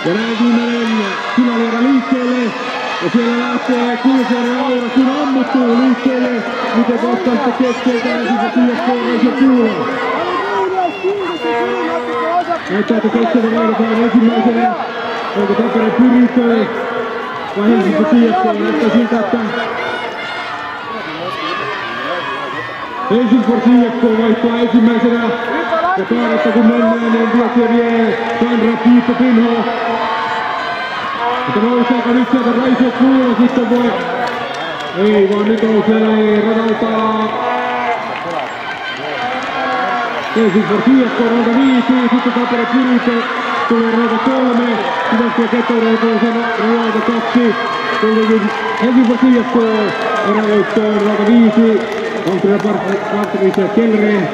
Ja näin viimeinen finaalierä liikkeelle. Ja siellä lähtee Kuusaaren Aura, kun ammuttuu liikkeelle. Miten vastaan sitten keskeltä ensin IFK Raisio Kuula. Näyttää, että keskeltä vaihdetaan ensimmäisenä. Onko Tampere Pyritö vai Helsinki IFK? Näyttää siltä, että Helsingfors IFK vaihtaa ensimmäisenä. Ja kaaretta kun mennään, niin Viettiä vie Sandra Piippo Pinho. Mutta nouseeko nyt sieltä Raisio Kuula sitten voi? Ei vaan nyt nousee radalta Helsingfors IFK rauta 5, sitten Tampere Pyritö tulee rauta 3, Jyväskylä Ketonen toisen rauta 2, kuitenkin Helsingfors IFK erävoittoon rauta 5, Anttila Partnerissa Kellgren